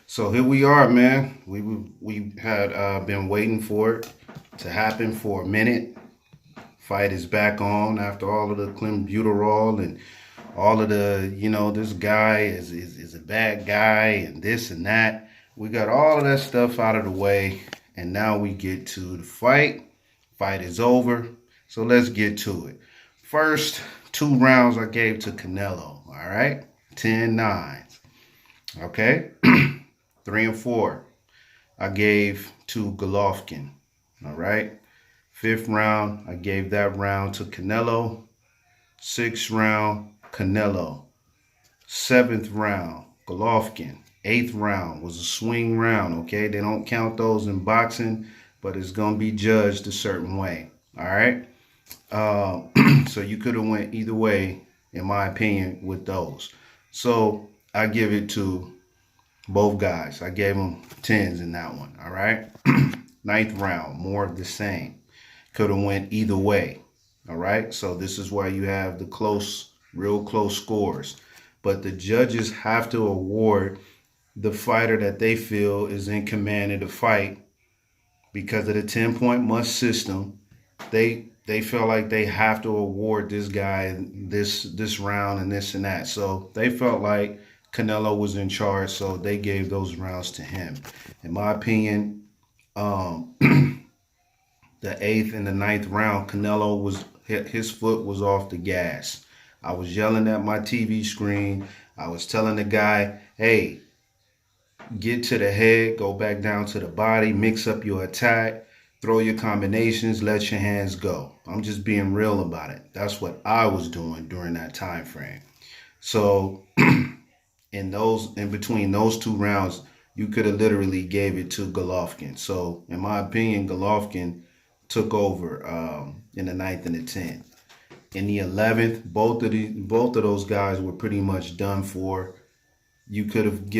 So here we are, man. We had been waiting for it to happen for a minute. Fight is back on after all of the clenbuterol and all of the, this guy is a bad guy and this and that. We got all of that stuff out of the way, and now we get to the fight. Fight is over, so let's get to it. First two rounds I gave to Canelo. All right, 10-9. Okay, 3 and 4 I gave to Golovkin. All right. Fifth round, I gave that round to Canelo. Sixth round, Canelo. Seventh round, Golovkin. Eighth round was a swing round, okay? They don't count those in boxing, but it's going to be judged a certain way, all right? So you could have went either way, in my opinion, with those. So I give it to both guys. I gave them 10s in that one, all right? Ninth round, more of the same. Could have went either way, all right? So this is why you have the close, real close scores. But the judges have to award the fighter that they feel is in command of the fight because of the 10-point must system. They feel like they have to award this guy this round and this and that. So they felt like Canelo was in charge, so they gave those rounds to him. In my opinion, the eighth and the ninth round, Canelo his foot was off the gas. I was yelling at my TV screen. I was telling the guy, hey, get to the head, go back down to the body, mix up your attack, throw your combinations, let your hands go. I'm just being real about it. That's what I was doing during that time frame. So in between those two rounds, you could have literally gave it to Golovkin. So in my opinion, Golovkin took over in the ninth and the 10th. In the 11th, both of those guys were pretty much done for. You could have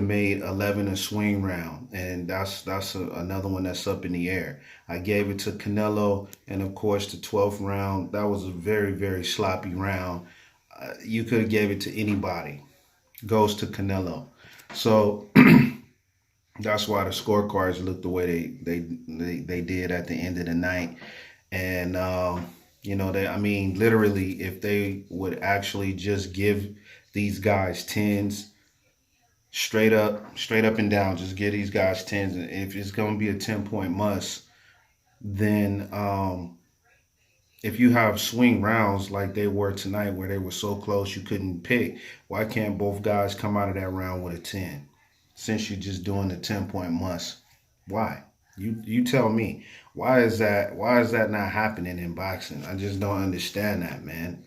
made 11 a swing round, and that's another one that's up in the air. I gave it to Canelo, and of course the 12th round, that was a very, very sloppy round. You could have gave it to anybody. Goes to Canelo. So that's why the scorecards look the way they did at the end of the night. And literally, if they would actually just give these guys tens, straight up and down, just give these guys tens. And if it's going to be a 10-point must, then if you have swing rounds like they were tonight, where they were so close you couldn't pick, why can't both guys come out of that round with a 10? Since you're just doing the 10-point must, why? You tell me. Why is that not happening in boxing? I just don't understand that, man.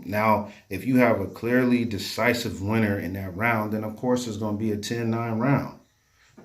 Now, if you have a clearly decisive winner in that round, then of course it's going to be a 10-9 round.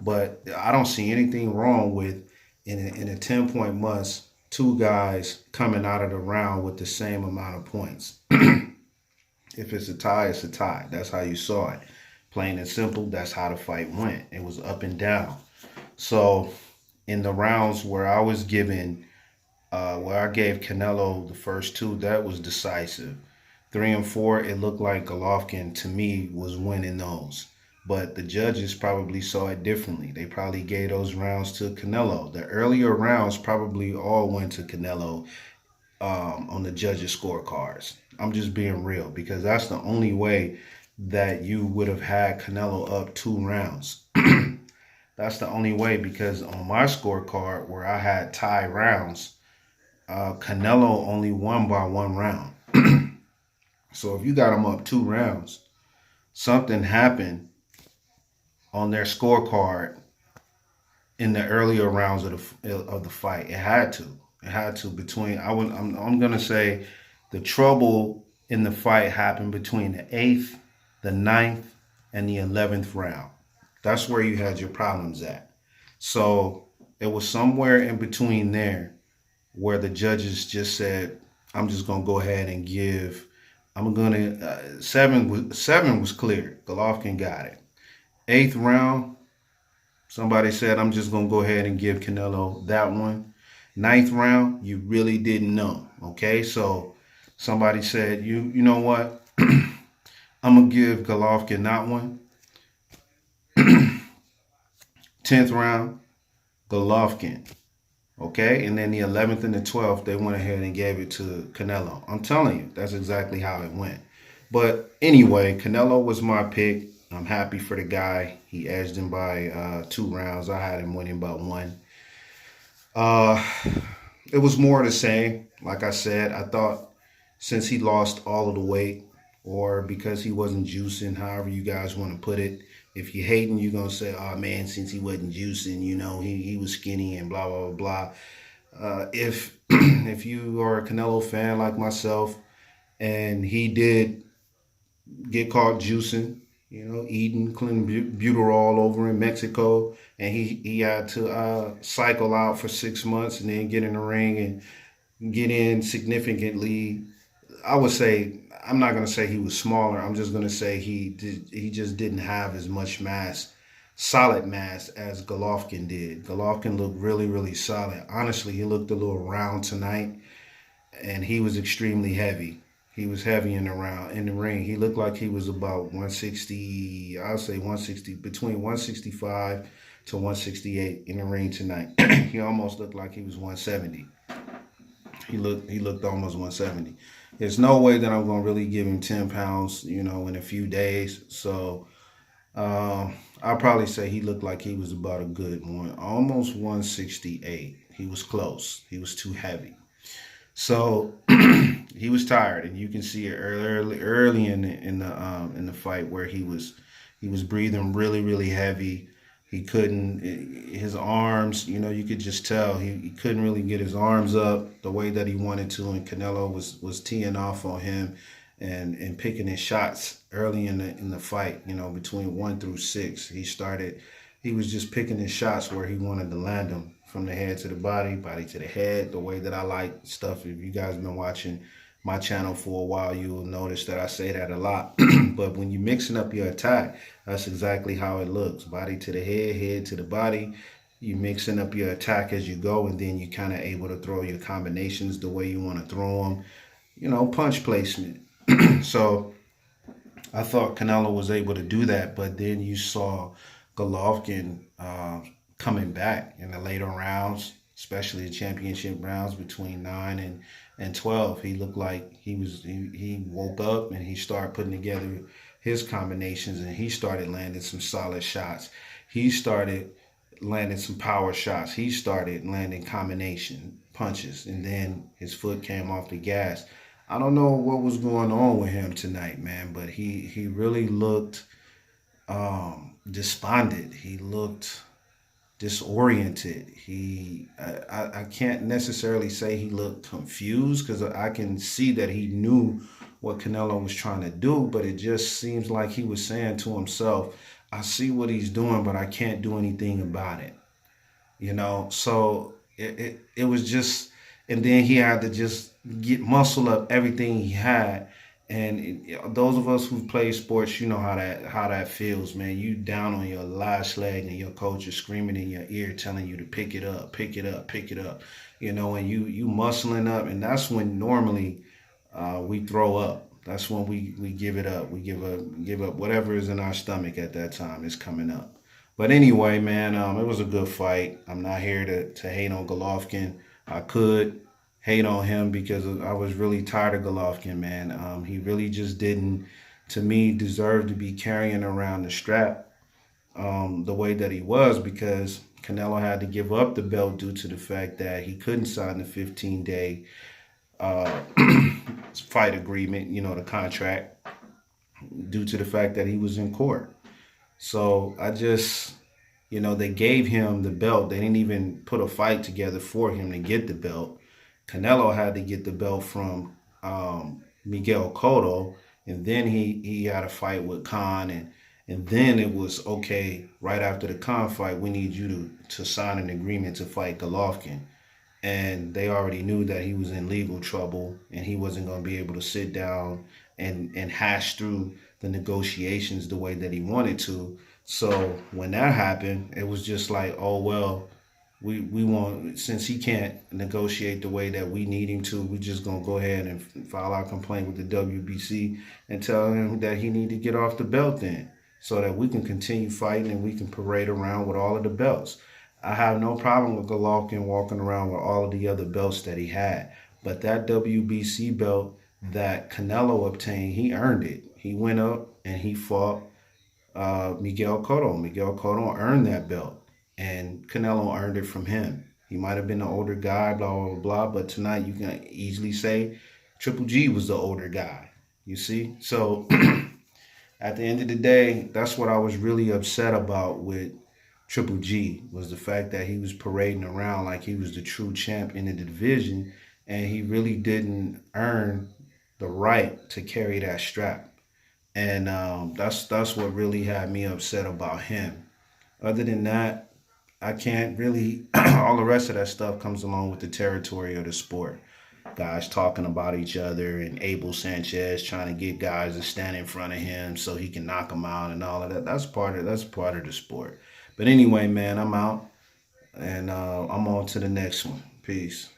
But I don't see anything wrong with in a 10-point must, two guys coming out of the round with the same amount of points. If it's a tie, it's a tie. That's how you saw it. Plain and simple, that's how the fight went. It was up and down. So in the rounds where I was where I gave Canelo the first two, that was decisive. 3 and 4, it looked like Golovkin, to me, was winning those. But the judges probably saw it differently. They probably gave those rounds to Canelo. The earlier rounds probably all went to Canelo on the judges' scorecards. I'm just being real because that's the only way that you would have had Canelo up 2 rounds. That's the only way, because on my scorecard where I had tie rounds, Canelo only won by 1 round. So if you got him up 2 rounds, something happened on their scorecard in the earlier rounds of the fight. It had to. It had to. I'm gonna say the trouble in the fight happened between the 8th, the 9th, and the 11th round. That's where you had your problems at. So it was somewhere in between there where the judges just said, I'm just going to go ahead and give, I'm going to, seven was clear. Golovkin got it. 8th round, somebody said, I'm just going to go ahead and give Canelo that one. 9th round, you really didn't know. Okay, so somebody said, you know what? I'm going to give Golovkin that one. 10th round, Golovkin. Okay, and then the 11th and the 12th, they went ahead and gave it to Canelo. I'm telling you, that's exactly how it went. But anyway, Canelo was my pick. I'm happy for the guy. He edged him by 2 rounds. I had him winning by one. Uh, it was more of the same. Like I said, I thought since he lost all of the weight, or because he wasn't juicing, however you guys want to put it. If you're hating, you're gonna say, "Oh man, since he wasn't juicing, he was skinny and blah blah blah blah." If if you are a Canelo fan like myself, and he did get caught juicing, eating clean butyrol over in Mexico, and he had to cycle out for 6 months and then get in the ring and get in significantly. I would say I'm not gonna say he was smaller. I'm just gonna say he just didn't have as much mass, solid mass as Golovkin did. Golovkin looked really really solid. Honestly, he looked a little round tonight, and he was extremely heavy. He was heavy in the ring. He looked like he was about 160. I'll say 160, between 165 to 168 in the ring tonight. He almost looked like he was 170. He looked almost 170. There's no way that I'm gonna really give him 10 pounds, in a few days. So I'll probably say he looked like he was about a good one, almost 168. He was close. He was too heavy. So he was tired, and you can see it early in the fight where he was breathing really really heavy. He couldn't his arms, you could just tell he couldn't really get his arms up the way that he wanted to, and Canelo was teeing off on him and picking his shots early in the fight. Between 1 through 6, he was just picking his shots where he wanted to land them, from the head to the body to the head, the way that I like stuff. If you guys been watching my channel for a while, you will notice that I say that a lot. But when you're mixing up your attack, that's exactly how it looks. Body to the head to the body. You mixing up your attack as you go, and then you kind of able to throw your combinations the way you want to throw them. Punch placement. So I thought Canelo was able to do that, but then you saw Golovkin coming back in the later rounds, especially the championship rounds between 9 and 12. He looked like he woke up and he started putting together his combinations, and he started landing some solid shots. He started landing some power shots. He started landing combination punches, and then his foot came off the gas. I don't know what was going on with him tonight, man, but he really looked despondent. He looked disoriented. I can't necessarily say he looked confused, because I can see that he knew what Canelo was trying to do, but it just seems like he was saying to himself, I see what he's doing, but I can't do anything about it. So it was just, and then he had to just muscle up everything he had. And those of us who play sports, you know how that feels, man. You down on your last leg, and your coach is screaming in your ear, telling you to pick it up, pick it up, pick it up. And you muscling up, and that's when normally we throw up. That's when we give it up. We give up whatever is in our stomach at that time is coming up. But anyway, man, it was a good fight. I'm not here to hate on Golovkin. I could hate on him because I was really tired of Golovkin, man. He really just didn't, to me, deserve to be carrying around the strap the way that he was, because Canelo had to give up the belt due to the fact that he couldn't sign the 15-day uh, fight agreement, the contract, due to the fact that he was in court. So they gave him the belt. They didn't even put a fight together for him to get the belt. Canelo had to get the belt from Miguel Cotto, and then he had a fight with Khan, and then it was okay. Right after the Khan fight, we need you to sign an agreement to fight Golovkin, and they already knew that he was in legal trouble and he wasn't going to be able to sit down and hash through the negotiations the way that he wanted to. So when that happened, it was just like, oh well, we want, since he can't negotiate the way that we need him to, we just gonna go ahead and file our complaint with the WBC and tell him that he need to get off the belt then. so that we can continue fighting and we can parade around with all of the belts. I have no problem with Golovkin walking around with all of the other belts that he had. But that WBC belt that Canelo obtained, he earned it. He went up and he fought Miguel Cotto. Miguel Cotto earned that belt, and Canelo earned it from him. He might have been the older guy, blah, blah, blah, blah, but tonight you can easily say Triple G was the older guy. You see? So at the end of the day, that's what I was really upset about with Triple G was the fact that he was parading around like he was the true champion in the division, and he really didn't earn the right to carry that strap. And that's what really had me upset about him. Other than that, I can't really. All the rest of that stuff comes along with the territory of the sport. Guys talking about each other and Abel Sanchez trying to get guys to stand in front of him so he can knock them out and all of that. That's part of the sport. But anyway, man, I'm out and I'm on to the next one. Peace.